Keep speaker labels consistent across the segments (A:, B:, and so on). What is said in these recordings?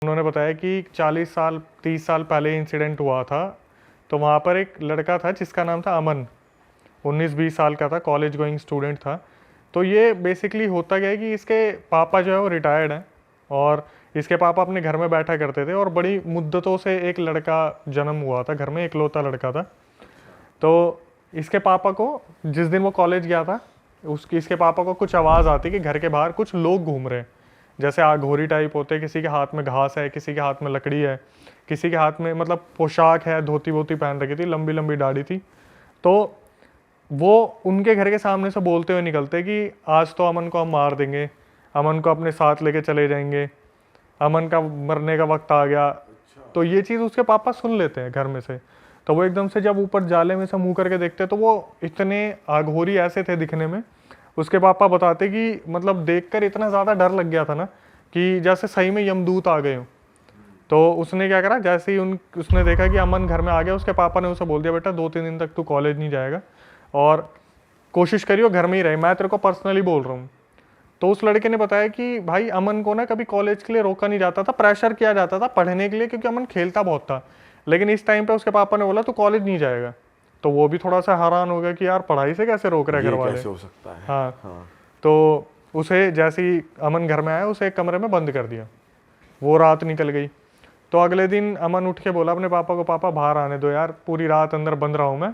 A: उन्होंने बताया कि 40 साल 30 साल पहले इंसिडेंट हुआ था। तो वहाँ पर एक लड़का था जिसका नाम था अमन, 19-20 साल का था, कॉलेज गोइंग स्टूडेंट था। तो ये बेसिकली होता क्या है कि इसके पापा जो है वो रिटायर्ड हैं, और इसके पापा अपने घर में बैठा करते थे, और बड़ी मुद्दतों से एक लड़का जन्म हुआ था घर में, इकलौता लड़का था। तो इसके पापा को जिस दिन वो कॉलेज गया था, इसके पापा को कुछ आवाज़ आती कि घर के बाहर कुछ लोग घूम रहे हैं, जैसे आघोरी टाइप होते, किसी के हाथ में घास है, किसी के हाथ में लकड़ी है, किसी के हाथ में मतलब पोशाक है, धोती वोती पहन रखी थी, लंबी लंबी दाढ़ी थी। तो वो उनके घर के सामने से बोलते हुए निकलते कि आज तो अमन को हम मार देंगे, अमन को अपने साथ लेके चले जाएंगे, अमन का मरने का वक्त आ गया। तो ये चीज़ उसके पापा सुन लेते हैं घर में से। तो वो एकदम से जब ऊपर जाले में से मुंह करके देखते तो वो इतने आघोरी ऐसे थे दिखने में। उसके पापा बताते कि मतलब देखकर इतना ज़्यादा डर लग गया था ना कि जैसे सही में यमदूत आ गए हो। तो उसने क्या करा, जैसे ही उसने देखा कि अमन घर में आ गया, उसके पापा ने उसे बोल दिया, बेटा 2-3 दिन तक तू कॉलेज नहीं जाएगा और कोशिश करियो घर में ही रहे, मैं तेरे को पर्सनली बोल रहा हूँ। तो उस लड़के ने बताया कि भाई अमन को ना कभी कॉलेज के लिए रोका नहीं जाता था, प्रेशर किया जाता था पढ़ने के लिए, क्योंकि अमन खेलता बहुत था। लेकिन इस टाइम पे उसके पापा ने बोला तू कॉलेज नहीं जाएगा। तो वो भी थोड़ा सा हैरान हो गया कि यार पढ़ाई से कैसे रोक रहे घर वाले,
B: कैसे हो सकता है।
A: हाँ। तो उसे जैसे ही अमन घर में आया, उसे एक कमरे में बंद कर दिया। वो रात निकल गई। तो अगले दिन अमन उठ के बोला अपने पापा को, पापा बाहर आने दो यार, पूरी रात अंदर बंद रहा हूँ मैं,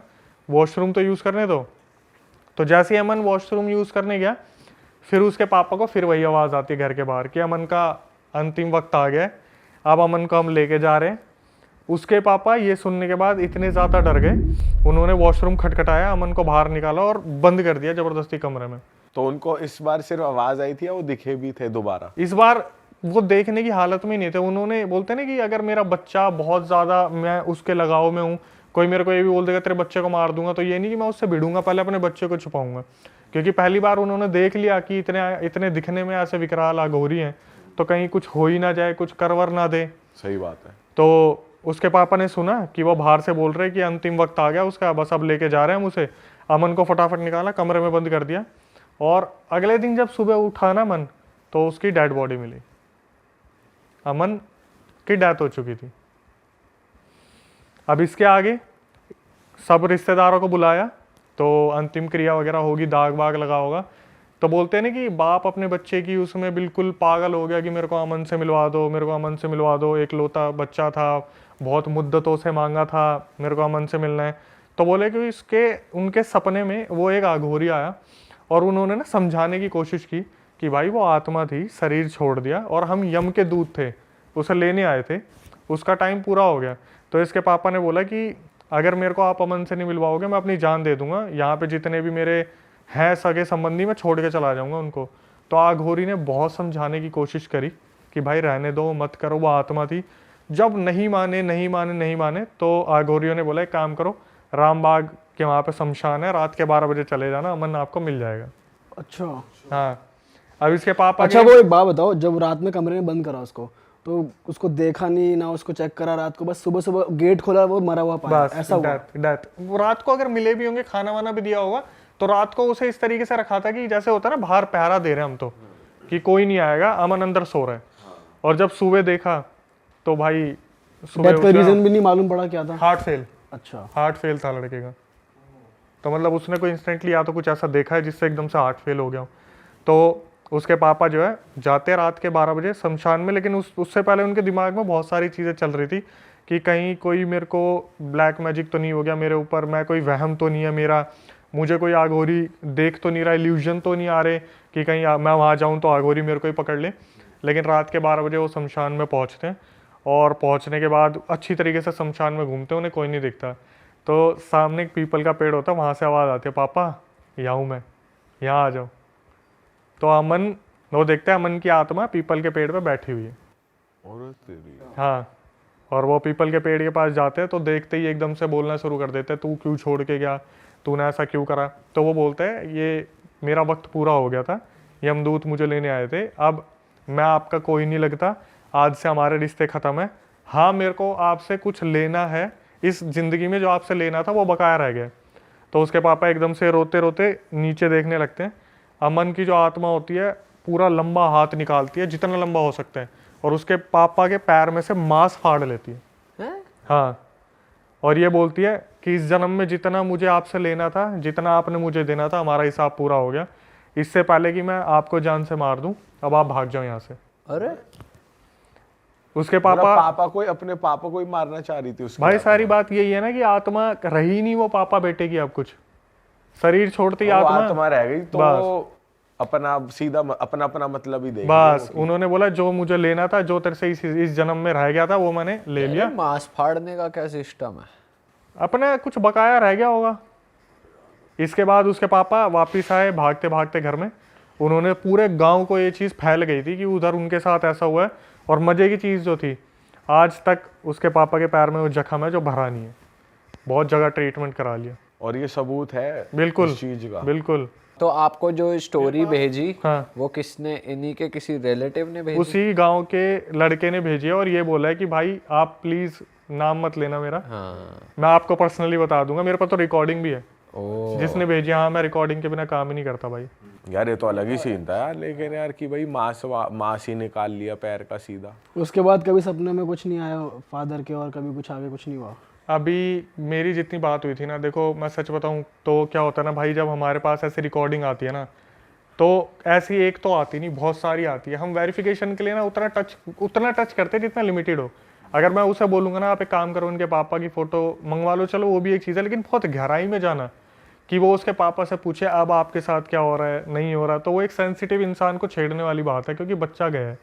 A: वॉशरूम तो यूज़ करने दो। तो जैसे ही अमन वॉशरूम यूज़ करने गया, फिर उसके पापा को फिर वही आवाज़ आती है घर के बाहर कि अमन का अंतिम वक्त आ गया है, अब अमन को हम लेके जा रहे हैं। उसके पापा ये सुनने के बाद इतने ज़्यादा डर गए, उन्होंने वॉशरूम खटखटाया, अमन को बाहर निकाला और बंद कर दिया ज़बरदस्ती कमरे में।
B: तो उनको इस बार सिर्फ आवाज़ आई थी या वो दिखे भी थे दोबारा?
A: इस बार वो देखने की हालत में नहीं थे। उन्होंने बोलते ना कि अगर मेरा बच्चा बहुत ज़्यादा, मैं उसके लगाव में हूँ, कोई मेरे को ये भी बोल देगा तेरे बच्चे को मार दूंगा, तो ये नहीं कि मैं उससे भिड़ूंगा, पहले अपने बच्चे को छुपाऊंगा। क्योंकि पहली बार उन्होंने देख लिया कि इतने दिखने में ऐसे विकराल अघोरी हैं, तो कहीं कुछ हो ही ना जाए, कुछ करवर ना दे।
B: सही बात है।
A: तो उसके पापा ने सुना कि वो बाहर से बोल रहे कि अंतिम वक्त आ गया उसका, बस अब लेके जा रहे हैं हम उसे। अमन को फटाफट निकाला, कमरे में बंद कर दिया। और अगले दिन जब सुबह उठा ना मन, तो उसकी डेड बॉडी मिली, अमन की डेथ हो चुकी थी। अब इसके आगे सब रिश्तेदारों को बुलाया, तो अंतिम क्रिया वगैरह होगी, दाग वाग लगा होगा। तो बोलते हैं ना कि बाप अपने बच्चे की उसमें बिल्कुल पागल हो गया कि मेरे को अमन से मिलवा दो, मेरे को अमन से मिलवा दो, एक लौता बच्चा था, बहुत मुद्दतों से मांगा था, मेरे को अमन से मिलना है। तो बोले कि इसके उनके सपने में वो एक आघोरी आया, और उन्होंने ना समझाने की कोशिश की कि भाई वो आत्मा थी, शरीर छोड़ दिया, और हम यम के दूत थे, उसे लेने आए थे, उसका टाइम पूरा हो गया। तो इसके पापा ने बोला कि अगर मेरे को आप अमन से नहीं मिलवाओगे, मैं अपनी जान दे दूंगा, यहाँ पे जितने भी मेरे हैं सगे संबंधी, मैं छोड़ के चला जाऊंगा उनको। तो आघोरी ने बहुत समझाने की कोशिश करी कि भाई रहने दो, मत करो, वो आत्मा थी। जब नहीं माने नहीं माने नहीं माने, तो आघोरियों ने बोला एक काम करो, रामबाग के वहाँ पे शमशान है, रात के 12 बजे चले जाना, अमन आपको मिल जाएगा।
C: अच्छा।
A: हाँ। अब इसके पापा
C: अच्छा, वो एक बात बताओ, जब रात में कमरे में बंद करा उसको, तो उसको देखा नहीं ना, उसको चेक करा रात को, बस सुबह सुबह गेट खोला, वो मरा हुआ पाया,
A: बस
C: ऐसा हुआ?
A: डेथ। वो रात को अगर मिले भी होंगे, खाना वाना भी दिया होगा, तो रात को उसे इस तरीके से रखा था कि जैसे होता है ना बाहर पहरा दे रहे हैं हम, तो कि कोई नहीं आएगा, अमन अंदर सो रहा है। और जब सुबह देखा तो भाई
C: डेथ का रीजन भी नहीं मालूम पड़ा क्या था?
A: Heart fail.
C: अच्छा।
A: हार्ट फेल था लड़के का। तो मतलब उसने कोई इंस्टेंटली या तो कुछ ऐसा देखा है जिससे एकदम से हार्ट फेल हो गया। तो उसके पापा जो है जाते रात के 12 बजे शमशान में, लेकिन उससे पहले उनके दिमाग में बहुत सारी चीज़ें चल रही थी कि कहीं कोई मेरे को ब्लैक मैजिक तो नहीं हो गया मेरे ऊपर, मैं कोई वहम तो नहीं है मेरा, मुझे कोई आघोरी देख तो नहीं रहा, इल्यूजन तो नहीं आ रहे कि कहीं मैं वहाँ जाऊँ तो आघोरी मेरे को ही पकड़ ले। लेकिन रात के 12 बजे वो शमशान में पहुँचते हैं, और पहुँचने के बाद अच्छी तरीके से शमशान में घूमते हैं, उन्हें कोई नहीं दिखता। तो सामने एक पीपल का पेड़ होता है, वहाँ से आवाज़ आती है, पापा यहाँ हूँ मैं, यहाँ आ जाओ। तो अमन, वो देखता है अमन की आत्मा पीपल के पेड़ पे बैठी हुई है। हाँ। और वो पीपल के पेड़ के पास जाते हैं, तो देखते ही एकदम से बोलना शुरू कर देते हैं, तू क्यों छोड़ के गया, तूने ऐसा क्यों करा। तो वो बोलते हैं ये मेरा वक्त पूरा हो गया था, यमदूत मुझे लेने आए थे, अब मैं आपका कोई नहीं लगता, आज से हमारे रिश्ते ख़त्म है। हाँ, मेरे को आपसे कुछ लेना है, इस ज़िंदगी में जो आपसे लेना था वो बकाया रह गया। तो उसके पापा एकदम से रोते रोते नीचे देखने लगते हैं। अमन की जो आत्मा होती है पूरा लंबा हाथ निकालती है, जितना लंबा हो सकता है, और उसके पापा के पैर में से मांस फाड़ लेती है।
D: हैं?
A: हाँ, और ये बोलती है कि इस जन्म में जितना मुझे आपसे लेना था, जितना आपने मुझे देना था, हमारा हिसाब पूरा हो गया। इससे पहले कि मैं आपको जान से मार दूं, अब आप भाग जाओ यहाँ से।
D: अरे
A: उसके
B: मतलब
A: पापा
B: अपने पापा को ही मारना चाह रही थी उसकी
A: भाई
B: आत्मा।
A: सारी बात यही है ना कि आत्मा रही नहीं वो पापा बेटे की, अब कुछ शरीर छोड़ती
B: वो
A: आत्मा
B: आत्मा रह गई तो
A: बस।
B: वो अपना सीधा अपना अपना मतलब ही देगी
A: बस
B: वो।
A: उन्होंने बोला जो मुझे लेना था, जो तेरे से इस जन्म में रह गया था, वो मैंने ले लिया।
D: अरे मांस फाड़ने का क्या सिस्टम है?
A: अपना कुछ बकाया रह गया होगा। इसके बाद उसके पापा वापिस आए भागते भागते घर में। उन्होंने पूरे गांव को ये चीज़ फैल गई थी कि उधर उनके साथ ऐसा हुआ है। और मज़े की चीज़ जो थी, आज तक उसके पापा के पैर में वो जख्म है जो भरा नहीं है। बहुत जगह ट्रीटमेंट करा लिया।
B: और ये सबूत है
A: बिल्कुल
B: इस चीज का।
A: बिल्कुल।
D: तो आपको जो स्टोरी भेजी
A: हाँ,
D: वो किसने, इन्हीं के किसी रिलेटिव ने भेजी?
A: उसी गांव के लड़के ने भेजी है और ये बोला है कि भाई आप प्लीज़ नाम मत लेना मेरा,
D: हाँ।
A: मैं आपको पर्सनली बता दूंगा। मेरे पास तो रिकॉर्डिंग भी है।
D: ओ
A: जिसने भेजी, हाँ, मैं रिकॉर्डिंग के बिना काम ही नहीं करता भाई।
B: यार ये तो अलग ही सीन था यार, लेकिन यार कि भाई मांस ही निकाल लिया पैर का सीधा।
C: उसके बाद कभी सपने में कुछ नहीं आया फादर के, और कभी कुछ आगे कुछ नहीं हुआ?
A: अभी मेरी जितनी बात हुई थी ना, देखो मैं सच बताऊं तो क्या होता है ना भाई, जब हमारे पास ऐसी रिकॉर्डिंग आती है ना, तो ऐसी एक तो आती नहीं, बहुत सारी आती है। हम वेरिफिकेशन के लिए ना उतना टच करते हैं जितना लिमिटेड हो। अगर मैं उसे बोलूँगा ना आप एक काम करो, उनके पापा की फ़ोटो मंगवा लो, चलो वो भी एक चीज़ है, लेकिन बहुत गहराई में जाना कि वो उसके पापा से पूछे अब आपके साथ क्या हो रहा है, नहीं हो रहा, तो वो एक सेंसिटिव इंसान को छेड़ने वाली बात है, क्योंकि बच्चा गया है।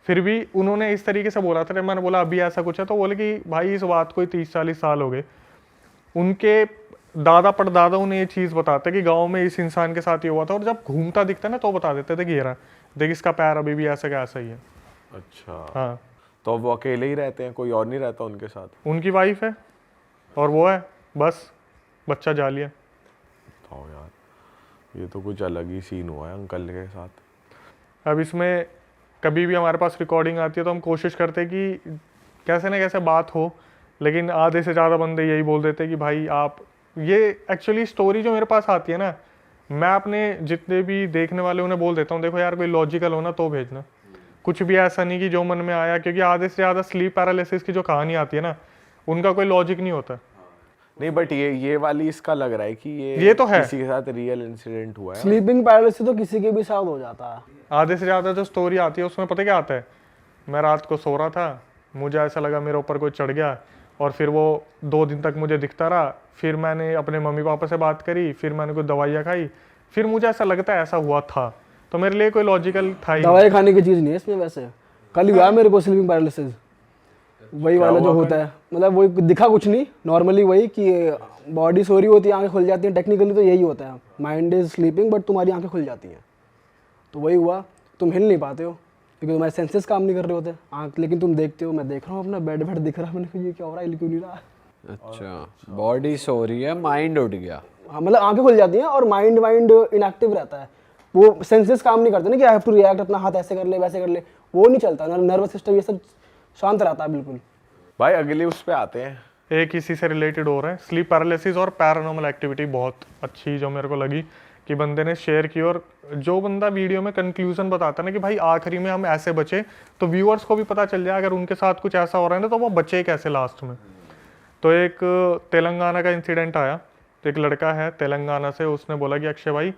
A: फिर भी उन्होंने इस तरीके से बोला था, मैंने बोला अभी ऐसा कुछ है, तो बोले कि भाई इस बात को 30-40 साल हो गए। उनके दादा परदादा उन्हें ये चीज़ बताते कि गांव में इस इंसान के साथ ये हुआ था, और जब घूमता दिखता ना तो बता देते थे कि ये रहा, देख इसका पैर अभी भी ऐसा का ऐसा ही है।
B: अच्छा,
A: हाँ,
B: तो वो अकेले ही रहते हैं, कोई और नहीं रहता उनके साथ?
A: उनकी वाइफ है और वो है, बस बच्चा जाली है।
B: तो यार ये तो कुछ अलग ही सीन हुआ है अंकल के साथ।
A: अब इसमें कभी भी हमारे पास रिकॉर्डिंग आती है तो हम कोशिश करते हैं कि कैसे ना कैसे बात हो, लेकिन आधे से ज़्यादा बंदे यही बोल देते हैं कि भाई आप ये एक्चुअली स्टोरी जो मेरे पास आती है ना, मैं अपने जितने भी देखने वाले उन्हें बोल देता हूँ, देखो यार कोई लॉजिकल हो ना तो भेजना, कुछ भी ऐसा नहीं कि जो मन में आया, क्योंकि आधे से ज़्यादा स्लीप पैरालिसिस की जो कहानी आती है ना, उनका कोई लॉजिक नहीं होता।
B: नहीं बट ये वाली इसका लग रहा है कि
A: ये तो है।
B: किसी के साथ रियल इंसिडेंट हुआ है।
C: स्लीपिंग पैरालिसिस तो किसी के भी साथ हो जाता है।
A: आधे से ज़्यादा जो स्टोरी आती है उसमें पता क्या आता है, मैं रात को सो रहा था, मुझे ऐसा लगा मेरे ऊपर कोई चढ़ गया, और फिर वो 2 दिन तक मुझे दिखता रहा। फिर मैंने अपने मम्मी पापा से बात करी, फिर मैंने कुछ दवाइयाँ खाई, फिर मुझे ऐसा लगता है ऐसा हुआ था, तो मेरे लिए कोई लॉजिकल था ही।
C: दवाई खाने की चीज़ नहीं है इसमें वैसे। कल हुआ मेरे को स्लीपिंग पैरालिसिस, वही वाला जो होता है, मतलब वो दिखा कुछ नहीं, नॉर्मली वही कि बॉडी सो रही होती है, आंखें खुल जाती हैं, टेक्निकली तो यही होता है, माइंड इज स्लीपिंग बट तुम्हारी आंखें खुल जाती हैं। तो वही हुआ, तुम हिल नहीं पाते हो क्योंकि तुम्हारे सेंसेस काम नहीं कर रहे होते आंख, लेकिन तुम देखते हो, मैं देख रहा हूँ अपना बेड दिख रहा है, मैंने कहा ये क्या हो रहा है, क्यों नहीं रहा।
D: अच्छा, बॉडी सो रही है, माइंड उठ गया।
C: हाँ, मतलब आंखें खुल जाती हैं और माइंड इनएक्टिव रहता है, वो सेंसेस काम नहीं करते ना कि आई हैव टू रिएक्ट, अपना हाथ ऐसे कर ले वैसे कर ले, वो नहीं चलता, नर्वस सिस्टम ये सब शांत रहता है बिल्कुल।
B: भाई अगले उस पे आते हैं,
A: एक इसी से रिलेटेड हो रहा है, स्लीप पैरालिसिस और पैरानॉर्मल एक्टिविटी बहुत अच्छी जो मेरे को लगी कि बंदे ने शेयर की। और जो बंदा वीडियो में कंक्लूजन बताता है ना कि भाई आखिरी में हम ऐसे बचे, तो व्यूअर्स को भी पता चल जाए अगर उनके साथ कुछ ऐसा हो रहा है ना तो वो बचे कैसे लास्ट में। तो एक तेलंगाना का इंसिडेंट आया, तो एक लड़का है तेलंगाना से, उसने बोला कि अक्षय भाई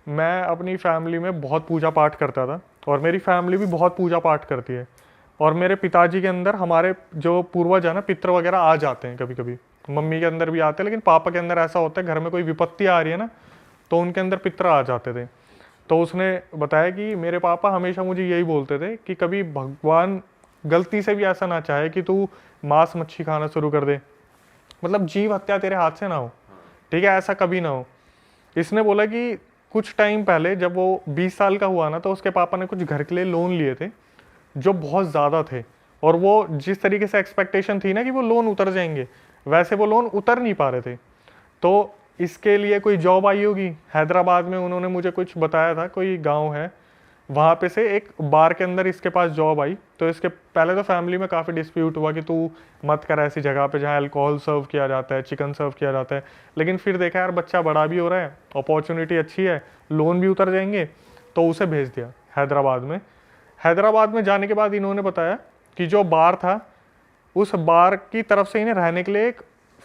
A: मैं अपनी फैमिली में बहुत पूजा पाठ करता था और मेरी फैमिली भी बहुत पूजा पाठ करती है, और मेरे पिताजी के अंदर हमारे जो पूर्वज है ना, पितर वगैरह आ जाते हैं कभी कभी, मम्मी के अंदर भी आते हैं, लेकिन पापा के अंदर ऐसा होता है घर में कोई विपत्ति आ रही है ना तो उनके अंदर पितर आ जाते थे। तो उसने बताया कि मेरे पापा हमेशा मुझे यही बोलते थे कि कभी भगवान गलती से भी ऐसा ना चाहे कि तू मांस मच्छी खाना शुरू कर दे, मतलब जीव हत्या तेरे हाथ से ना हो, ठीक है, ऐसा कभी ना हो। इसने बोला कि कुछ टाइम पहले जब वो 20 साल का हुआ ना, तो उसके पापा ने कुछ घर के लिए लोन लिए थे जो बहुत ज़्यादा थे, और वो जिस तरीके से एक्सपेक्टेशन थी ना कि वो लोन उतर जाएंगे, वैसे वो लोन उतर नहीं पा रहे थे। तो इसके लिए कोई जॉब आई होगी हैदराबाद में, उन्होंने मुझे कुछ बताया था, कोई गांव है वहाँ पे से एक बार के अंदर इसके पास जॉब आई। तो इसके पहले तो फैमिली में काफ़ी डिस्प्यूट हुआ कि तू मत कर ऐसी जगह पे जहाँ अल्कोहल सर्व किया जाता है, चिकन सर्व किया जाता है, लेकिन फिर देखा यार बच्चा बड़ा भी हो रहा है, अपॉर्चुनिटी अच्छी है, लोन भी उतर जाएंगे, तो उसे भेज दिया हैदराबाद में। हैदराबाद में जाने के बाद इन्होंने बताया कि जो बार था, उस बार की तरफ से इन्हें रहने के लिए एक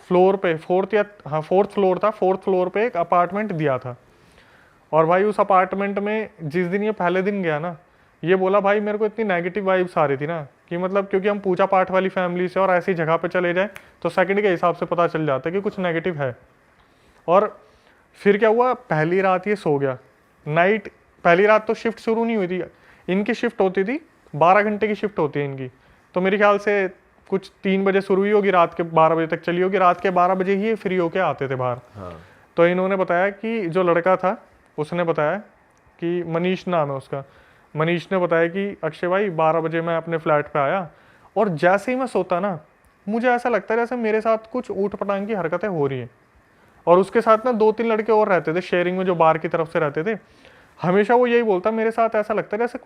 A: फ्लोर पे फोर्थ फ्लोर पे एक अपार्टमेंट दिया था। और भाई उस अपार्टमेंट में जिस दिन ये पहले दिन गया ना, ये बोला भाई मेरे को इतनी नेगेटिव वाइब्स आ रही थी ना कि मतलब, क्योंकि हम पूजा पाठ वाली फैमिली से और ऐसी जगह पे चले जाए तो सेकंड के हिसाब से पता चल जाता है कि कुछ नेगेटिव है। और फिर क्या हुआ, पहली रात ये सो गया। पहली रात तो शिफ्ट शुरू नहीं हुई थी, इनकी शिफ्ट होती थी 12 घंटे की शिफ्ट होती है इनकी, तो मेरे ख्याल से कुछ 3 बजे शुरू हुई होगी, रात के 12 बजे तक चली होगी। रात के 12 बजे ही फ्री होके आते थे बाहर। तो इन्होंने बताया कि जो लड़का था उसने बताया कि मनीष नाम है उसका, मनीष ने बताया कि अक्षय भाई 12 बजे मैं अपने फ्लैट पे आया और जैसे ही मैं सोता ना, मुझे ऐसा लगता है जैसे मेरे साथ कुछ ऊट पटांग की हरकतें हो रही हैं। और उसके साथ ना 2-3 लड़के और रहते थे शेयरिंग में, जो बाहर की तरफ से रहते थे। हमेशा वो यही बोलता, मेरे साथ ऐसा लगता है जैसे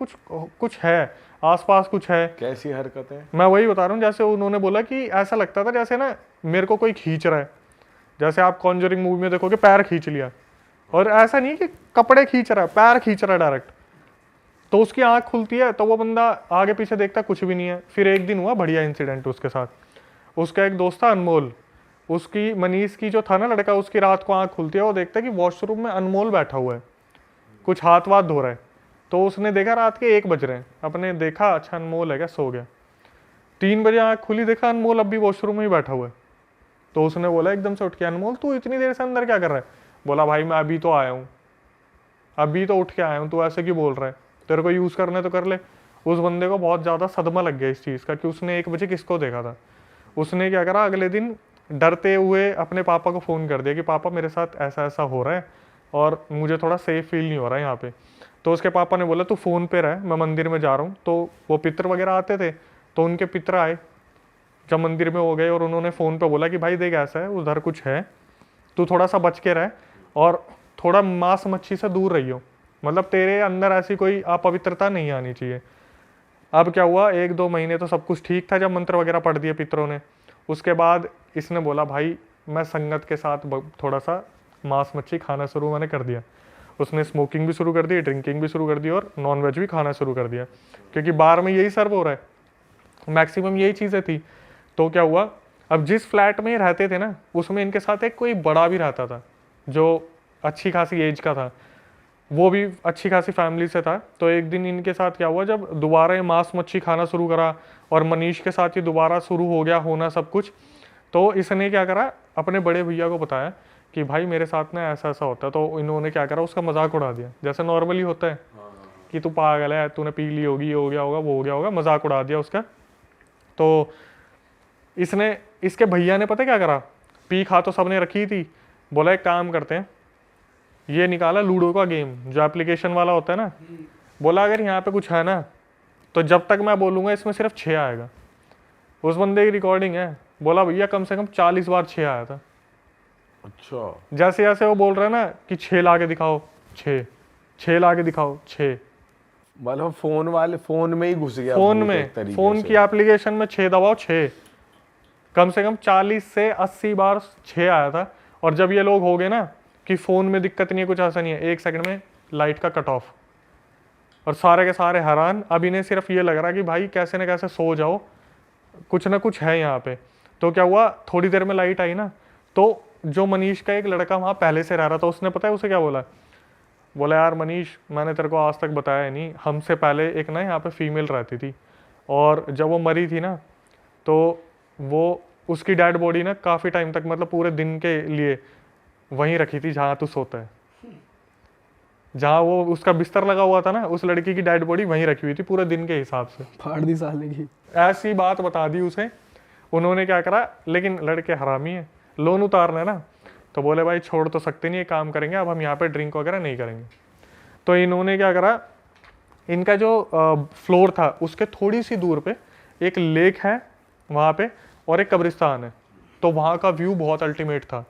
A: कुछ है आसपास, कुछ है।
B: कैसी हरकत है?
A: मैं वही बता रहा हूँ, जैसे उन्होंने बोला कि ऐसा लगता था जैसे ना मेरे को कोई खींच रहा है, जैसे आप कॉन्जरिंग मूवी में देखोगे पैर खींच लिया, और ऐसा नहीं कि कपड़े खींच रहा है, पैर खींच रहा है डायरेक्ट। तो उसकी आंख खुलती है तो वो बंदा आगे पीछे देखता कुछ भी नहीं है। फिर एक दिन हुआ बढ़िया इंसिडेंट उसके साथ। उसका एक दोस्त था अनमोल, उसकी मनीष की जो था ना लड़का, उसकी रात को आंख खुलती है, वो देखता है कि वॉशरूम में अनमोल बैठा हुआ है, कुछ हाथ वाथ धो रहा है। तो उसने देखा रात के 1 बज रहे हैं, अपने देखा अच्छा अनमोल है क्या, सो गया। 3 बजे आंख खुली, देखा अनमोल अब भी वॉशरूम में ही बैठा हुआ है। तो उसने बोला एकदम से उठ के, अनमोल तू इतनी देर से अंदर क्या कर रहा है? बोला भाई मैं अभी तो आया हूँ, अभी तो उठ के आया हूँ, तू ऐसे क्यों बोल रहा है, तेरे को यूज़ करने तो कर ले। उस बंदे को बहुत ज़्यादा सदमा लग गया इस चीज़ का कि उसने 1 बजे किसको देखा था। उसने क्या करा, अगले दिन डरते हुए अपने पापा को फ़ोन कर दिया कि पापा मेरे साथ ऐसा ऐसा हो रहा है और मुझे थोड़ा सेफ फील नहीं हो रहा है यहाँ पे। तो उसके पापा ने बोला तू फ़ोन पे रह, मैं मंदिर में जा रहा हूँ। तो वो पितर वगैरह आते थे, तो उनके पितर आए जब मंदिर में हो गए, और उन्होंने फ़ोन पे बोला कि भाई देख ऐसा है, उधर कुछ है, तू थोड़ा सा बच के रह और थोड़ा मांस मच्छी से दूर रहियो, मतलब तेरे अंदर ऐसी कोई अपवित्रता नहीं आनी चाहिए। अब क्या हुआ, 1-2 महीने तो सब कुछ ठीक था जब मंत्र वगैरह पढ़ दिए पितरों ने। उसके बाद इसने बोला भाई मैं संगत के साथ थोड़ा सा मांस मच्छी खाना शुरू मैंने कर दिया। उसने स्मोकिंग भी शुरू कर दी, ड्रिंकिंग भी शुरू कर दी और नॉनवेज भी खाना शुरू कर दिया, क्योंकि बार में यही सर्व हो रहा है, मैक्सिमम यही चीज़ें थी। तो क्या हुआ, अब जिस फ्लैट में रहते थे ना, उसमें इनके साथ एक कोई बड़ा भी रहता था जो अच्छी खासी एज का था, वो भी अच्छी खासी फैमिली से था। तो एक दिन इनके साथ क्या हुआ, जब दोबारा ये मांस मच्छी खाना शुरू करा और मनीष के साथ ये दोबारा शुरू हो गया होना सब कुछ, तो इसने क्या करा, अपने बड़े भैया को बताया कि भाई मेरे साथ ना ऐसा ऐसा होता है। तो इन्होंने क्या करा, उसका मजाक उड़ा दिया, जैसे नॉर्मली होता है कि तू पागल है, तूने पी ली होगी, ये हो गया होगा, वो हो गया होगा, मजाक उड़ा दिया उसका। तो इसने, इसके भैया ने पता क्या करा, पी खा तो सबने रखी थी, बोला एक काम करते हैं, ये निकाला लूडो का गेम जो एप्लीकेशन वाला होता है ना, बोला अगर यहाँ पे कुछ है ना तो जब तक मैं बोलूँगा इसमें सिर्फ 6 आएगा। उस बंदे की रिकॉर्डिंग है, बोला भैया कम से कम 40 बार 6 आया था।
B: अच्छा,
A: जैसे जैसे वो बोल रहा है ना कि 6 ला के दिखाओ, 6 ला के दिखाओ, 6,
B: मतलब फोन में ही घुस गया,
A: फोन
B: भूत
A: में,
B: एक तरीके
A: फोन
B: से।
A: की एप्लीकेशन में 6 दबाओ 6, कम से कम 40 से 80 बार 6 आया था। और जब ये लोग हो गए ना कि फ़ोन में दिक्कत नहीं है, कुछ ऐसा नहीं है, 1 सेकंड में लाइट का कट ऑफ, और सारे के सारे हैरान। अब इन्हें सिर्फ ये लग रहा है कि भाई कैसे न कैसे सो जाओ, कुछ ना कुछ है यहाँ पे। तो क्या हुआ, थोड़ी देर में लाइट आई ना, तो जो मनीष का एक लड़का वहाँ पहले से रह रहा था, उसने पता है उसे क्या बोला, बोला यार मनीष मैंने तेरे को आज तक बताया नहीं, हमसे पहले एक ना यहाँ पे फीमेल रहती थी, और जब वो मरी थी ना तो वो उसकी डेड बॉडी ना काफ़ी टाइम तक, मतलब पूरे दिन के लिए वहीं रखी थी जहाँ तू सोता है, जहाँ वो उसका बिस्तर लगा हुआ था ना, उस लड़की की डेड बॉडी वहीं रखी हुई थी पूरे दिन के हिसाब से।
C: फाड़ दी साले की।
A: ऐसी बात बता दी उसे। उन्होंने क्या करा, लेकिन लड़के हरामी है, लोन उतारना है ना, तो बोले भाई छोड़ तो सकते नहीं, ये काम करेंगे, अब हम यहाँ पे ड्रिंक वगैरह नहीं करेंगे। तो इन्होंने क्या करा, इनका जो फ्लोर था उसके थोड़ी सी दूर पे एक लेक है वहाँ पे, और एक कब्रिस्तान है। तो वहाँ का व्यू बहुत अल्टीमेट था,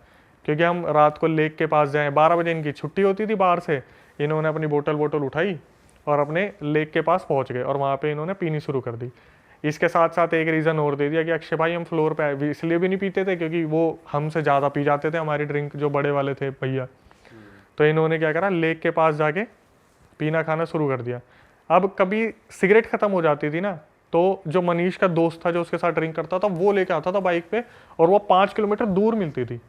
A: क्योंकि हम रात को लेक के पास जाएं, 12 बजे इनकी छुट्टी होती थी बाहर से, इन्होंने अपनी बोतल उठाई और अपने लेक के पास पहुँच गए, और वहाँ पे इन्होंने पीनी शुरू कर दी। इसके साथ साथ एक रीज़न और दे दिया कि अक्षय भाई हम फ्लोर पे इसलिए भी नहीं पीते थे क्योंकि वो हमसे ज़्यादा पी जाते थे, हमारी ड्रिंक जो बड़े वाले थे भैया। तो इन्होंने क्या करा, लेक के पास जाके पीना खाना शुरू कर दिया। अब कभी सिगरेट ख़त्म हो जाती थी ना, तो जो मनीष का दोस्त था जो उसके साथ ड्रिंक करता था, वो लेके आता था बाइक पे, और वो 5 किलोमीटर दूर मिलती थी।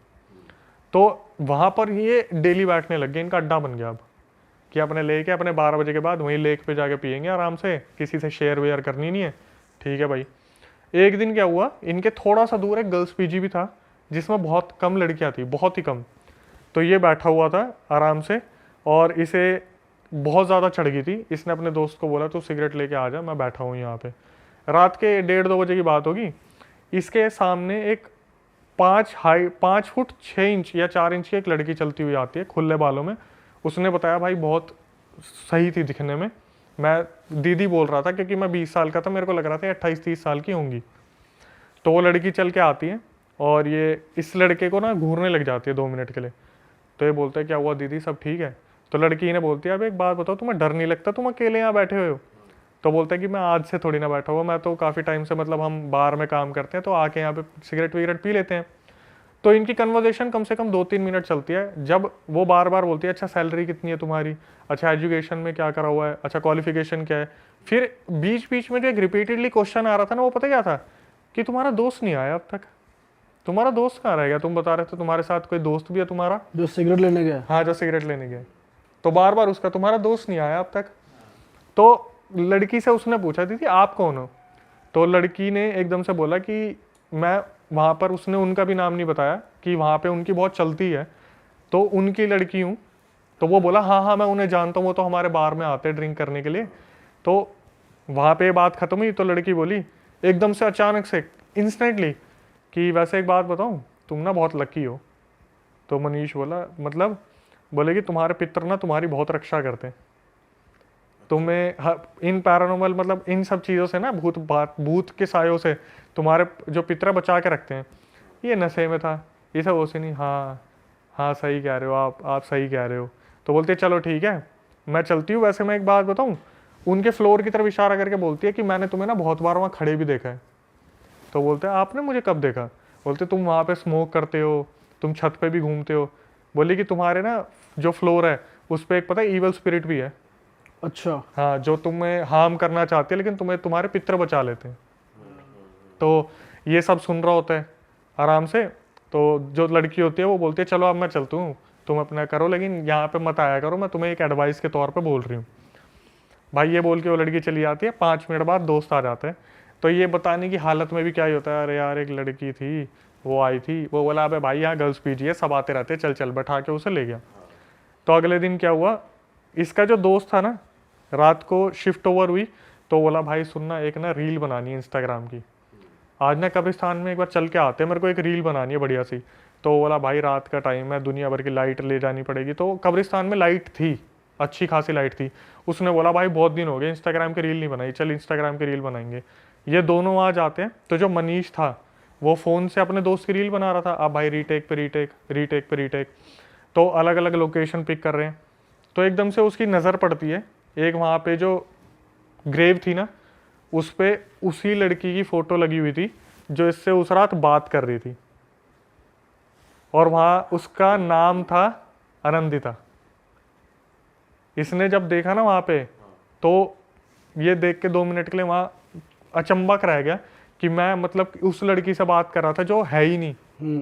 A: तो वहाँ पर ये डेली बैठने लग गए, इनका अड्डा बन गया अब, कि अपने लेके अपने 12 बजे के बाद वहीं लेक पे जाके पियेंगे आराम से, किसी से शेयर वेयर करनी नहीं है, ठीक है भाई। एक दिन क्या हुआ, इनके थोड़ा सा दूर एक गर्ल्स पीजी भी था जिसमें बहुत कम लड़कियां थी, बहुत ही कम। तो ये बैठा हुआ था आराम से, और इसे बहुत ज़्यादा चढ़ गई थी। इसने अपने दोस्त को बोला तू सिगरेट लेके आ जा, मैं बैठा हूँ यहाँ पे। रात के 1:30-2 बजे की बात होगी। इसके सामने एक 5 फुट 6 इंच या 4 इंच की एक लड़की चलती हुई आती है खुले बालों में। उसने बताया भाई बहुत सही थी दिखने में। मैं दीदी बोल रहा था क्योंकि मैं 20 साल का था, मेरे को लग रहा था 28-30 साल की होंगी। तो वो लड़की चल के आती है और ये इस लड़के को ना घूरने लग जाती है 2 मिनट के लिए। तो ये बोलता है क्या हुआ दीदी, सब ठीक है? तो लड़की ने बोलती है अब एक बात बताओ, तुम्हें डर नहीं लगता, तुम अकेले यहाँ बैठे हुए हो? तो बोलता है कि मैं आज से थोड़ी ना बैठा हुआ, मैं तो काफ़ी टाइम से, मतलब हम बार में काम करते हैं तो आके यहाँ पे सिगरेट विगरेट पी लेते हैं। तो इनकी कन्वर्सेशन कम से कम 2-3 मिनट चलती है, जब वो बार बार बोलती है अच्छा सैलरी कितनी है तुम्हारी, अच्छा एजुकेशन में क्या करा हुआ है, अच्छा क्वालिफिकेशन क्या है। फिर बीच बीच में जो एक रिपीटेडली क्वेश्चन आ रहा था ना, वो पता क्या था, कि तुम्हारा दोस्त नहीं आया अब तक, तुम्हारा दोस्त कहाँ रह गया? तुम बता रहे थे तुम्हारे साथ कोई दोस्त भी है तुम्हारा,
C: जो सिगरेट लेने गया।
A: हाँ जो सिगरेट लेने गए। तो बार बार उसका तुम्हारा दोस्त नहीं आया अब तक। तो लड़की से उसने पूछा थी आप कौन हो? तो लड़की ने एकदम से बोला कि मैं वहाँ पर, उसने उनका भी नाम नहीं बताया कि वहाँ पे उनकी बहुत चलती है तो उनकी लड़की हूँ। तो वो बोला हाँ हाँ मैं उन्हें जानता हूँ, वो तो हमारे बार में आते हैं ड्रिंक करने के लिए। तो वहाँ पे बात खत्म हुई। तो लड़की बोली एकदम से अचानक से इंस्टेंटली कि वैसे एक बात बताऊँ, तुम ना बहुत लकी हो। तो मनीष बोला मतलब? बोले कि तुम्हारे पितर ना तुम्हारी बहुत रक्षा करते हैं, तुम्हें इन पैरानॉर्मल मतलब इन सब चीज़ों से ना, भूत के सायों से तुम्हारे जो पितर बचा के रखते हैं। ये नशे में था, ये सब वो से नहीं। हाँ हाँ सही कह रहे हो आप सही कह रहे हो। तो बोलते हैं चलो ठीक है मैं चलती हूँ। वैसे मैं एक बात बताऊँ, उनके फ्लोर की तरफ इशारा करके बोलती है कि मैंने तुम्हें ना बहुत बार वहाँ खड़े भी देखा है। तो बोलते हैं आपने मुझे कब देखा? बोलते तुम वहाँ पे स्मोक करते हो, तुम छत पे भी घूमते हो। बोले कि तुम्हारे ना जो फ्लोर है उस पर एक पता है ईवल स्पिरिट भी है।
C: अच्छा।
A: हाँ जो तुम्हें हार्म करना चाहते हैं लेकिन तुम्हें तुम्हारे पितर बचा लेते हैं। तो ये सब सुन रहा होता है आराम से। तो जो लड़की होती है वो बोलती है चलो अब मैं चलती हूँ, तुम अपना करो लेकिन यहाँ पे मत आया करो, मैं तुम्हें एक एडवाइस के तौर पे बोल रही हूँ। भाई ये बोल के वो लड़की चली जाती है। 5 मिनट बाद दोस्त आ जाते हैं। तो ये बताने की हालत में भी क्या ही होता है, अरे यार एक लड़की थी वो आई थी, वो बोला अबे भाई यहाँ गर्ल्स पीजी है सब आते रहते, चल चल, बैठा के उसे ले गया। तो अगले दिन क्या हुआ, इसका जो दोस्त था ना, रात को शिफ्ट ओवर हुई तो बोला भाई सुनना, एक ना रील बनानी है इंस्टाग्राम की, आज ना कब्रिस्तान में एक बार चल के आते हैं, मेरे को एक रील बनानी है बढ़िया सी। तो बोला भाई रात का टाइम है, दुनिया भर की लाइट ले जानी पड़ेगी। तो कब्रिस्तान में लाइट थी, अच्छी खासी लाइट थी। उसने बोला भाई बहुत दिन हो गए इंस्टाग्राम की रील नहीं बनाई, चल इंस्टाग्राम की रील बनाएंगे। ये दोनों आ जाते हैं। तो जो मनीष था वो फ़ोन से अपने दोस्त की रील बना रहा था। अब भाई रीटेक पे रीटेक, रीटेक पे रीटेक, तो अलग अलग लोकेशन पिक कर रहे हैं। तो एकदम से उसकी नज़र पड़ती है एक वहाँ पे जो ग्रेव थी ना, उस पे उसी लड़की की फ़ोटो लगी हुई थी जो इससे उस रात बात कर रही थी, और वहाँ उसका नाम था आनंदिता। इसने जब देखा ना वहाँ पे, तो ये देख के 2 मिनट के लिए वहाँ अचंबक रह गया कि मैं मतलब उस लड़की से बात कर रहा था जो है ही नहीं।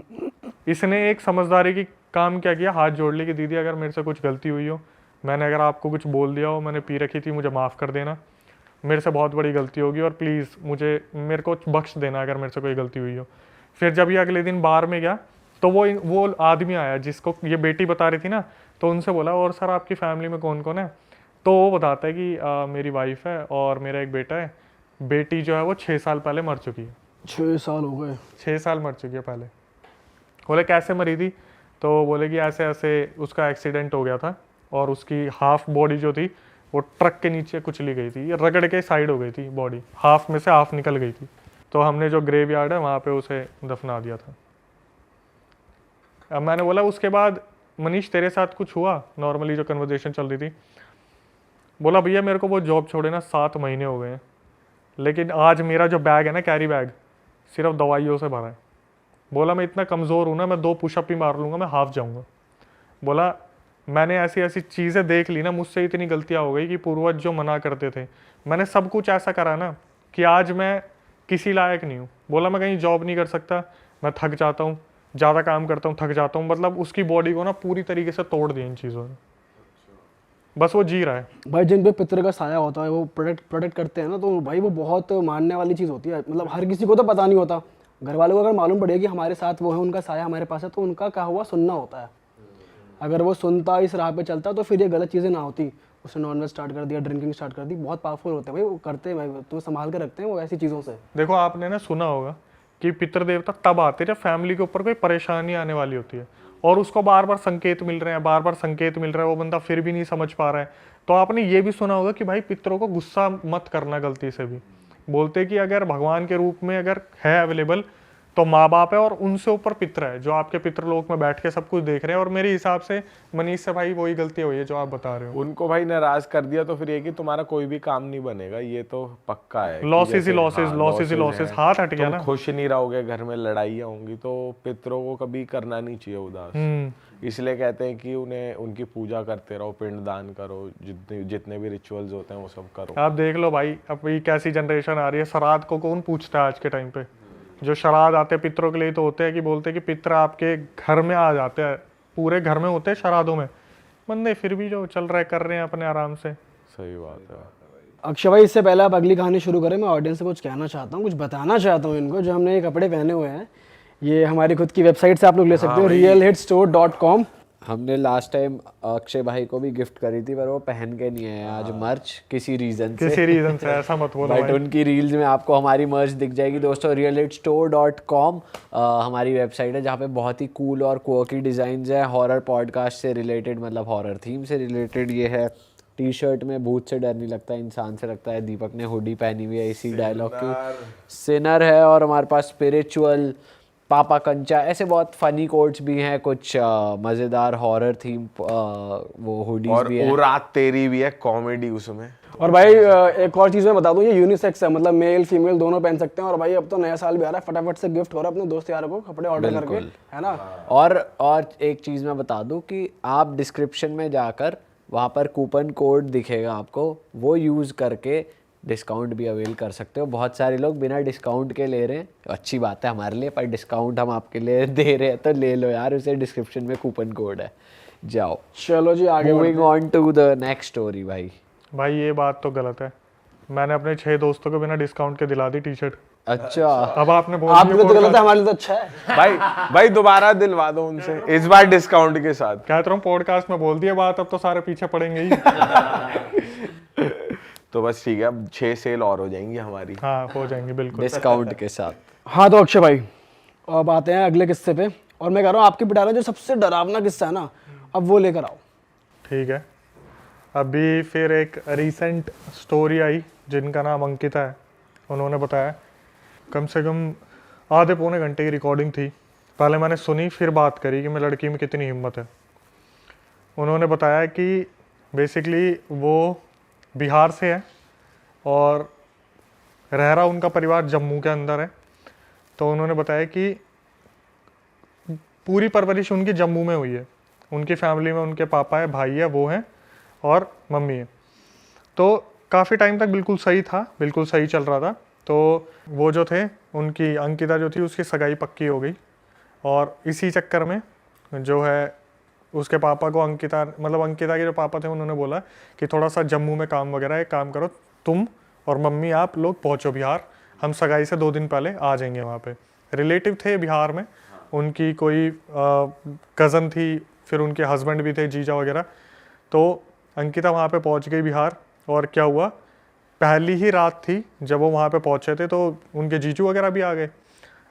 A: इसने एक समझदारी की काम क्या किया, हाथ जोड़ ली कि दीदी अगर मेरे से कुछ गलती हुई हो, मैंने अगर आपको कुछ बोल दिया हो, मैंने पी रखी थी, मुझे माफ़ कर देना, मेरे से बहुत बड़ी गलती होगी और प्लीज़ मेरे को बख्श देना अगर मेरे से कोई गलती हुई हो। फिर जब ये अगले दिन बार में गया तो वो आदमी आया जिसको ये बेटी बता रही थी ना, तो उनसे बोला और सर आपकी फैमिली में कौन कौन है? तो वो बताता है कि मेरी वाइफ है और मेरा एक बेटा है, बेटी जो है वो 6 साल पहले मर चुकी है।
C: 6 साल हो गए?
A: 6 साल मर चुकी है पहले। बोले कैसे मरी थी? तो बोले कि ऐसे ऐसे उसका एक्सीडेंट हो गया था और उसकी हाफ बॉडी जो थी वो ट्रक के नीचे कुचली गई थी, रगड़ के साइड हो गई थी बॉडी, हाफ में से हाफ निकल गई थी। तो हमने जो ग्रेव यार्ड है वहाँ पे उसे दफना दिया था। अब मैंने बोला उसके बाद मनीष तेरे साथ कुछ हुआ? नॉर्मली जो कन्वर्सेशन चल रही थी। बोला भैया मेरे को वो जॉब छोड़े ना 7 महीने हो गए हैं, लेकिन आज मेरा जो बैग है ना, कैरी बैग, सिर्फ दवाइयों से भरा है। बोला मैं इतना कमज़ोर हूँ ना, मैं 2 पुशअप ही मार लूँगा, मैं हाफ जाऊँगा। बोला मैंने ऐसी ऐसी चीज़ें देख ली ना, मुझसे इतनी गलतियाँ हो गई कि पूर्वज जो मना करते थे, मैंने सब कुछ ऐसा करा ना कि आज मैं किसी लायक नहीं हूँ। बोला मैं कहीं जॉब नहीं कर सकता, मैं थक जाता हूँ, ज़्यादा काम करता हूँ, थक जाता हूँ, मतलब उसकी बॉडी को ना पूरी तरीके से तोड़ दिया इन चीज़ों ने। बस वो जी रहा है।
C: भाई जिन पे पितर का साया होता है वो प्रोटेक्ट करते हैं ना, तो भाई वो बहुत मानने वाली चीज़ होती है। मतलब हर किसी को तो पता नहीं होता, घर वालों को अगर मालूम पड़ेगा कि हमारे साथ वो है, उनका साया हमारे पास है, तो उनका कहा हुआ सुनना होता है। अगर वो सुनता, इस राह पे चलता, तो फिर ये गलत चीज़ें ना होती। उसने नॉनवेज स्टार्ट कर दिया, ड्रिंकिंग स्टार्ट कर दी। बहुत पावरफुल होते हैं भाई, वो करते हैं भाई, तो संभाल के रखते हैं वो ऐसी चीज़ों से।
A: देखो आपने ना सुना होगा कि पितृ देवता तब आते हैं जब फैमिली के ऊपर कोई परेशानी आने वाली होती है और उसको बार बार संकेत मिल रहे हैं, बार बार संकेत मिल रहा है, वो बंदा फिर भी नहीं समझ पा रहा है। तो आपने ये भी सुना होगा कि भाई पितरों को गुस्सा मत करना गलती से भी। बोलते कि अगर भगवान के रूप में अगर है अवेलेबल तो माँ बाप है, और उनसे ऊपर पितर है जो आपके पितृलोक में बैठ के सब कुछ देख रहे हैं। और मेरे हिसाब से मनीष से भाई वही गलती हुई है जो आप बता रहे हो।
B: उनको भाई नाराज कर दिया तो फिर ये कि तुम्हारा कोई भी काम नहीं बनेगा, ये तो पक्का है।
A: लॉसेस ही
B: जैसे-
A: लॉसेस,
B: हाँ,
A: लॉसेस ही
B: losses
A: लॉसेस,
B: हैं।
A: हाथ हट गया
B: तुम
A: ना।
B: खुश नहीं रहोगे, घर में लड़ाइयाँ होंगी, तो पितरों को कभी करना नहीं चाहिए उदास। इसलिए कहते हैं कि उन्हें उनकी पूजा करते रहो, पिंडदान करो, जितने जितने भी रिचुअल्स होते हैं वो सब करो।
A: आप देख लो भाई, अब ये कैसी जनरेशन आ रही है। श्राद्ध को कौन पूछता है आज के टाइम पे? जो श्राद्ध आते हैं पितरों के लिए तो होते हैं कि बोलते हैं कि पितर आपके घर में आ जाते हैं, पूरे घर में होते हैं श्राद्धों में। बंदे फिर भी जो चल रहा है कर रहे हैं अपने आराम से।
B: सही बात है।
C: अक्षय भाई, इससे पहले आप अगली कहानी शुरू करें, मैं ऑडियंस से कुछ कहना चाहता हूँ, कुछ बताना चाहता हूँ इनको। जो हमने ये कपड़े पहने हुए हैं, ये हमारी खुद की वेबसाइट से आप लोग ले सकते हो, realhitstore.com।
D: हमने लास्ट टाइम अक्षय भाई को भी गिफ्ट करी थी, पर वो पहन के नहीं है आज मर्च किसी रीजन से।
A: किसी रीजन से, ऐसा मत बोलो
D: बट
A: भाई।
D: उनकी रील्स में आपको हमारी मर्च दिख जाएगी दोस्तों। realhitstore.com हमारी वेबसाइट है जहाँ पे बहुत ही कूल और क्वर्की डिज़ाइंस हैं, हॉरर पॉडकास्ट से रिलेटेड, मतलब हॉरर थीम से रिलेटेड। ये है टी शर्ट में भूत से डर नहीं लगता, इंसान से लगता है। दीपक ने हुडी पहनी हुई है इसी डायलॉग की। सिनर है, और हमारे पास स्पिरिचुअल, पापा कंचा, ऐसे बहुत फनी कोट्स भी हैं, कुछ मज़ेदार हॉरर थीम वो हुडीज
B: और
D: भी हैं।
B: वो रात तेरी भी है, कॉमेडी उसमें।
C: और भाई एक और चीज़ मैं बता दूं, ये यूनिसेक्स है, मतलब मेल फीमेल दोनों पहन सकते हैं। और भाई अब तो नया साल भी आ रहा है, फटाफट से गिफ्ट करो अपने दोस्त यारों को कपड़े ऑर्डर करके, है ना।
D: और एक चीज़ मैं बता दूं कि आप डिस्क्रिप्शन में जाकर वहाँ पर कूपन कोड दिखेगा आपको, वो यूज़ करके डिस्काउंट भी अवेल कर सकते हो। बहुत सारे लोग बिना डिस्काउंट के ले रहे हैं, अच्छी बात है हमारे लिए, पर डिस्काउंट हम आपके लिए दे रहे हैं तो ले लो यार, उसे डिस्क्रिप्शन में कूपन कोड है, जाओ।
C: चलो जी आगे
D: moving on to the next story.
A: भाई ये बात तो गलत है। मैंने अपने 6 दोस्तों को बिना डिस्काउंट के दिला दी टी शर्ट।
D: अच्छा,
A: अब आपने बोल
C: आपके
A: दिया
C: लिए तो गलत है,
A: podcast-
C: हमारे लिए तो अच्छा है।
B: भाई दोबारा दिलवा दो उनसे, इस बार डिस्काउंट के साथ।
A: कहता रहा हूँ पॉडकास्ट में बोल दिया बात, अब तो सारे पीछे पड़ेंगे ही।
B: तो बस ठीक है, अब 6 सेल और हो जाएंगी हमारी।
A: हाँ हो जाएंगे बिल्कुल।
D: डिस्काउंट के साथ।
C: हाँ तो अक्षय भाई, अब आते हैं अगले किस्से पे। और मैं कह रहा हूँ आपकी पिटारा जो सबसे डरावना किस्सा है ना, अब वो लेकर आओ।
A: ठीक है, अभी फिर एक रीसेंट स्टोरी आई जिनका नाम अंकिता है। उन्होंने बताया, कम से कम आधे पौने घंटे की रिकॉर्डिंग थी। पहले मैंने सुनी, फिर बात करी कि मैं लड़की में कितनी हिम्मत है। उन्होंने बताया कि बेसिकली वो बिहार से है और रह रहा उनका परिवार जम्मू के अंदर है। तो उन्होंने बताया कि पूरी परवरिश उनकी जम्मू में हुई है। उनकी फैमिली में उनके पापा है, भाई है, वो हैं और मम्मी है। तो काफ़ी टाइम तक बिल्कुल सही था, बिल्कुल सही चल रहा था। तो वो जो थे, उनकी अंकिता जो थी उसकी सगाई पक्की हो गई। और इसी चक्कर में जो है उसके पापा को अंकिता, मतलब अंकिता के जो पापा थे, उन्होंने बोला कि थोड़ा सा जम्मू में काम वगैरह है, काम करो तुम और मम्मी, आप लोग पहुँचो बिहार, हम सगाई से 2 दिन पहले आ जाएंगे। वहाँ पे रिलेटिव थे बिहार में, उनकी कोई कज़न थी, फिर उनके हस्बैंड भी थे, जीजा वगैरह। तो अंकिता वहाँ पे पहुँच गई बिहार। और क्या हुआ, पहली ही रात थी जब वो वहाँ पे पहुँचे थे तो उनके जीजू वगैरह भी आ गए।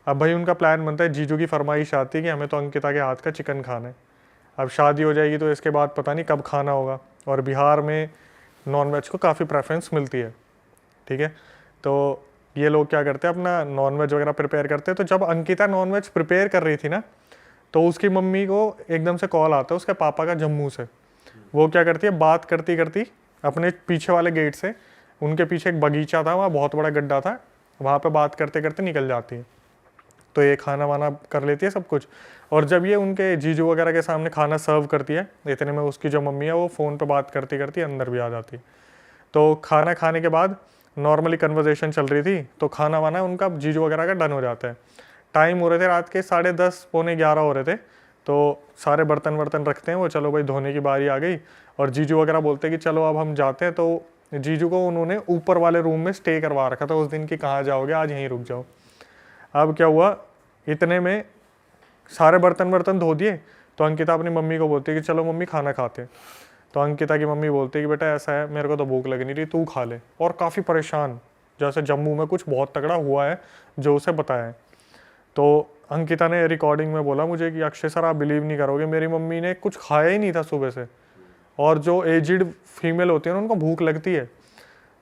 A: अब भाई उनका प्लान बनता है, जीजू की फरमाइश आती है कि हमें तो अंकिता के हाथ का चिकन खाना है। अब शादी हो जाएगी तो इसके बाद पता नहीं कब खाना होगा, और बिहार में नॉनवेज को काफ़ी प्रेफरेंस मिलती है, ठीक है। तो ये लोग क्या करते हैं, अपना नॉनवेज वगैरह प्रिपेयर करते हैं। तो जब अंकिता नॉनवेज प्रिपेयर कर रही थी ना, तो उसकी मम्मी को एकदम से कॉल आता है उसके पापा का जम्मू से। वो क्या करती है, बात करती करती अपने पीछे वाले गेट से, उनके पीछे एक बगीचा था, वहाँ बहुत बड़ा गड्ढा था, वहाँ पे बात करते करते निकल जाती है। तो ये खाना वाना कर लेती है सब कुछ। और जब ये उनके जीजू वगैरह के सामने खाना सर्व करती है, इतने में उसकी जो मम्मी है वो फ़ोन पे बात करती करती अंदर भी आ जाती। तो खाना खाने के बाद नॉर्मली कन्वर्जेशन चल रही थी, तो खाना वाना उनका जीजू वगैरह का डन हो जाता है। टाइम हो रहे थे रात के 10:30 पौने 11 हो रहे थे। तो सारे बर्तन वर्तन रखते हैं वो, चलो भाई धोने की बारी आ गई। और जीजू वगैरह बोलते हैं कि चलो अब हम जाते हैं। तो जीजू को उन्होंने ऊपर वाले रूम में स्टे करवा रखा था उस दिन कि कहाँ जाओगे, आज यहीं रुक जाओ। अब क्या हुआ, इतने में सारे बर्तन धो दिए। तो अंकिता अपनी मम्मी को बोलती है कि चलो मम्मी खाना खाते हैं। तो अंकिता की मम्मी बोलती है कि बेटा ऐसा है, मेरे को तो भूख लग नहीं रही, तू खा ले। और काफ़ी परेशान, जैसे जम्मू में कुछ बहुत तगड़ा हुआ है जो उसे बताया है। तो अंकिता ने रिकॉर्डिंग में बोला मुझे कि अक्षय सर आप बिलीव नहीं करोगे, मेरी मम्मी ने कुछ खाया ही नहीं था सुबह से। और जो एजिड फीमेल होती है उनको भूख लगती है।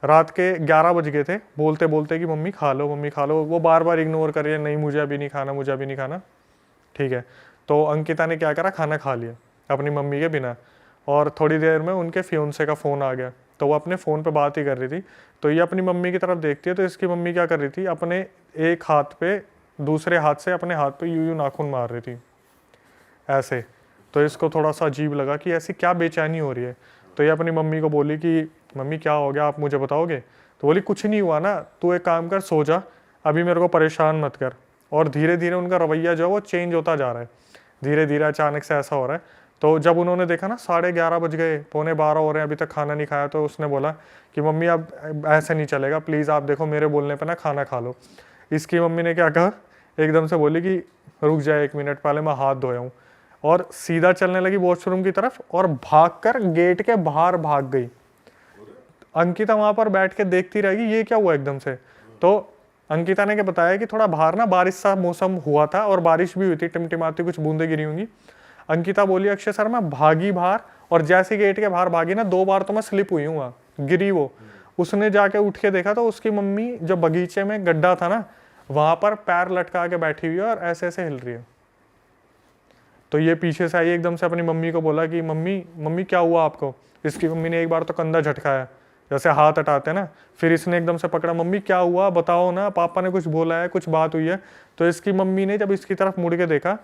A: रात के 11 बज गए थे, बोलते बोलते कि मम्मी खा लो मम्मी खा लो। वो बार बार इग्नोर कर रही है, नहीं मुझे अभी नहीं खाना, मुझे अभी नहीं खाना। ठीक है, तो अंकिता ने क्या करा, खाना खा लिया अपनी मम्मी के बिना। और थोड़ी देर में उनके फियोंसे का फ़ोन आ गया, तो वो अपने फ़ोन पे बात ही कर रही थी। तो ये अपनी मम्मी की तरफ देखती है, तो इसकी मम्मी क्या कर रही थी, अपने एक हाथ पे दूसरे हाथ से अपने हाथ पे यूं नाखून मार रही थी ऐसे। तो इसको थोड़ा सा अजीब लगा कि ऐसी क्या बेचैनी हो रही है। तो ये अपनी मम्मी को बोली कि मम्मी क्या हो गया, आप मुझे बताओगे। तो बोली कुछ नहीं हुआ ना, तू एक काम कर, सो जा, अभी मेरे को परेशान मत कर। और धीरे धीरे उनका रवैया जो है वो चेंज होता जा रहा है, धीरे धीरे अचानक से ऐसा हो रहा है। तो जब उन्होंने देखा ना 11:30 बज गए, पौने 12 हो रहे हैं, अभी तक खाना नहीं खाया, तो उसने बोला कि मम्मी अब ऐसे नहीं चलेगा, प्लीज़ आप देखो मेरे बोलने पर ना खाना खा लो। इसकी मम्मी ने क्या कहा, एकदम से बोली कि रुक जाए 1 मिनट, पहले मैं हाथ धोया हूँ। और सीधा चलने लगी वॉशरूम की तरफ और भागकर गेट के बाहर भाग गई। अंकिता वहां पर बैठ के देखती रहेगी ये क्या हुआ एकदम से। तो अंकिता ने क्या बताया कि थोड़ा बाहर ना बारिश सा मौसम हुआ था और बारिश भी हुई थी, टिमटिमाती कुछ बूंदें गिरी होंगी। अंकिता बोली अक्षय सर मैं भागी बाहर, और जैसे गेट के बाहर भागी ना 2 बार तो मैं स्लिप हुई हूँ, गिरी वो। उसने जाके उठ के देखा तो उसकी मम्मी जो बगीचे में गड्ढा था ना वहां पर पैर लटका के बैठी हुई है और ऐसे ऐसे हिल रही है। तो ये पीछे से आई, एकदम से अपनी मम्मी को बोला कि मम्मी मम्मी क्या हुआ आपको। इसकी मम्मी ने एक बार तो कंधा झटकाया, जैसे हाथ हटाते हैं ना। फिर इसने एकदम से पकड़ा, मम्मी क्या हुआ बताओ ना, पापा ने कुछ बोला है, कुछ बात हुई है। तो इसकी मम्मी ने जब इसकी तरफ मुड़ के देखा,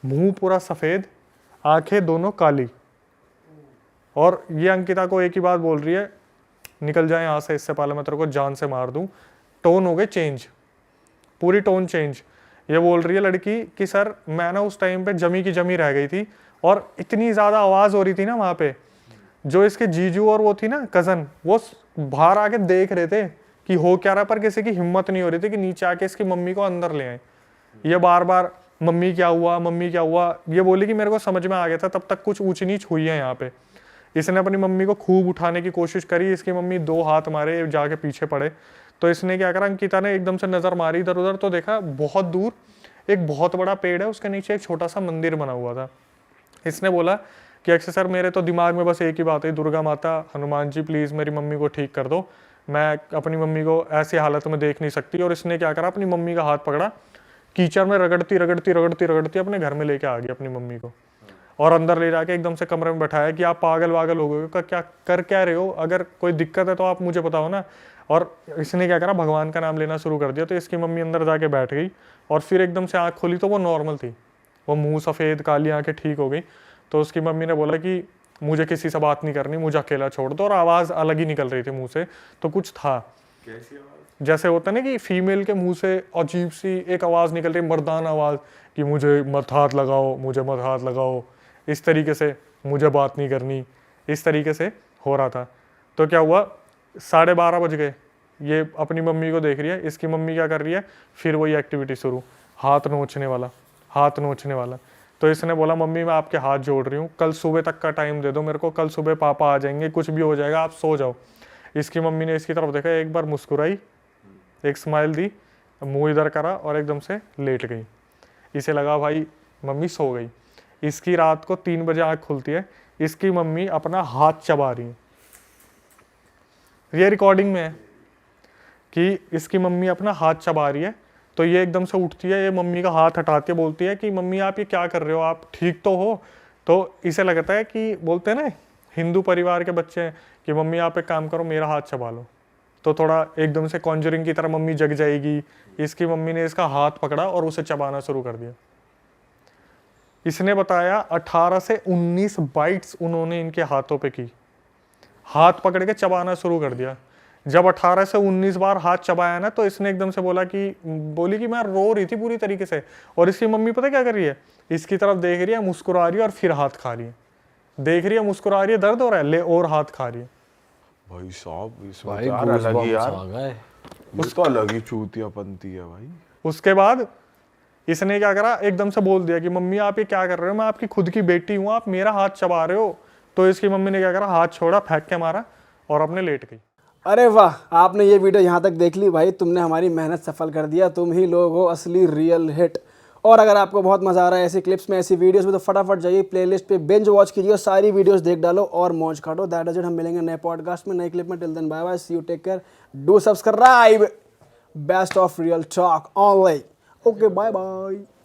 A: मुंह पूरा सफ़ेद, आंखें दोनों काली। और ये अंकिता को एक ही बात बोल रही है, निकल जाए यहाँ से, इससे पहले मैं तेरे को जान से मार दूँ। टोन हो गए चेंज, पूरी टोन चेंज। ये बोल रही है लड़की कि सर मैं ना उस टाइम पे जमी की जमी रह गई थी, और इतनी ज़्यादा आवाज़ हो रही थी ना वहाँ पे। जो इसके जीजू और वो थी ना कज़न, वो बाहर आके देख रहे थे कि हो क्या रहा, पर किसी की हिम्मत नहीं हो रही थी कि नीचे आके इसकी मम्मी को अंदर ले आए। ये बार बार मम्मी क्या हुआ, मम्मी क्या हुआ। ये बोली कि मेरे को समझ में आ गया था, तब तक कुछ ऊंच नीच हुई है यहाँ पे। इसने अपनी मम्मी को खूब उठाने की कोशिश करी, इसकी मम्मी 2 हाथ मारे, जाके पीछे पड़े। तो इसने क्या करा, अंकिता ने एकदम से नज़र मारी इधर उधर, तो देखा बहुत दूर एक बहुत बड़ा पेड़ है, उसके नीचे एक छोटा सा मंदिर बना हुआ था। इसने बोला कि अक्षय सर मेरे तो दिमाग में बस एक ही बात है, दुर्गा माता, हनुमान जी प्लीज़ मेरी मम्मी को ठीक कर दो, मैं अपनी मम्मी को ऐसी हालत में देख नहीं सकती। और इसने क्या करा, अपनी मम्मी का हाथ पकड़ा, कीचड़ में रगड़ती रगड़ती रगड़ती रगड़ती अपने घर में लेके आ गई अपनी मम्मी को। और अंदर ले जाके एकदम से कमरे में बैठाया कि आप पागल वागल हो गए, क्या कर क्या रहे हो, अगर कोई दिक्कत है तो आप मुझे बताओ ना। और इसने क्या करा, भगवान का नाम लेना शुरू कर दिया। तो इसकी मम्मी अंदर जाके बैठ गई, और फिर एकदम से आँख खोली तो वो नॉर्मल थी, वो मुंह सफ़ेद, काली आँखें ठीक हो गई। तो उसकी मम्मी ने बोला कि मुझे किसी से बात नहीं करनी, मुझे अकेला छोड़ दो। और आवाज़ अलग ही निकल रही थी मुँह से, तो कुछ था, जैसे होता है ना कि फीमेल के मुंह से अजीब सी एक आवाज़ निकल रही, मर्दाना आवाज़, कि मुझे मत हाथ लगाओ, मुझे मत हाथ लगाओ, इस तरीके से, मुझे बात नहीं करनी, इस तरीके से हो रहा था। तो क्या हुआ, 12:30 बज गए, ये अपनी मम्मी को देख रही है। इसकी मम्मी क्या कर रही है, फिर वही एक्टिविटी शुरू, हाथ नोचने वाला, हाथ नोचने वाला। तो इसने बोला मम्मी मैं आपके हाथ जोड़ रही हूँ, कल सुबह तक का टाइम दे दो मेरे को, कल सुबह पापा आ जाएंगे, कुछ भी हो जाएगा, आप सो जाओ। इसकी मम्मी ने इसकी तरफ देखा, एक बार मुस्कुराई, एक स्माइल दी, मुंह इधर करा और एकदम से लेट गई। इसे लगा भाई मम्मी सो गई। इसकी रात को 3 बजे आँख खुलती है, इसकी मम्मी अपना हाथ चबा रही है। ये रिकॉर्डिंग में है कि इसकी मम्मी अपना हाथ चबा रही है। तो ये एकदम से उठती है, ये मम्मी का हाथ हटाती है, बोलती है कि मम्मी आप ये क्या कर रहे हो, आप ठीक तो हो। तो इसे लगता है कि बोलते हैं ना हिंदू परिवार के बच्चे हैं कि मम्मी आप एक काम करो, मेरा हाथ चबा लो। तो थोड़ा एकदम से कॉन्जरिंग की तरह मम्मी जग जाएगी। इसकी मम्मी ने इसका हाथ पकड़ा और उसे चबाना शुरू कर दिया। इसने बताया 18 से 19 बाइट्स उन्होंने इनके हाथों पे की, हाथ पकड़ के चबाना शुरू कर दिया। जब 18 से 19 बार हाथ चबाया ना, तो इसने एकदम से बोली कि मैं रो रही थी पूरी तरीके से। और इसकी मम्मी पता क्या कर रही है, इसकी तरफ देख रही है, मुस्कुरा रही है और फिर हाथ खा रही है। देख रही है, मुस्कुरा रही है, दर्द हो रहा है, ले और हाथ खा रही है।
B: भाई साहब इसमें
D: भाई
B: तो यार अलग ही
D: goosebumps
B: यार,
D: आ गए।
B: उसको अलग ही चूतियापंती है भाई।
A: उसके बाद इसने क्या करा, एकदम से बोल दिया कि मम्मी आप ये क्या कर रहे हो, मैं आपकी खुद की बेटी हूँ, आप मेरा हाथ चबा रहे हो। तो इसकी मम्मी ने क्या करा, हाथ छोड़ा, फेंक के मारा और अपने लेट गई।
C: अरे वाह, आपने ये वीडियो यहाँ तक देख ली भाई, तुमने हमारी मेहनत सफल कर दिया। तुम ही लोग हो असली रियल हिट। और अगर आपको बहुत मज़ा आ रहा है ऐसी क्लिप्स में, ऐसी वीडियोस में, तो फटाफट जाइए प्लेलिस्ट पे, बिंज वॉच कीजिए और सारी वीडियोस देख डालो और मौज काटो। That is it. हम मिलेंगे नए पॉडकास्ट में, नई क्लिप में। Till then bye bye, see you, take care, do subscribe. Best of Real Talk online. Okay, bye bye.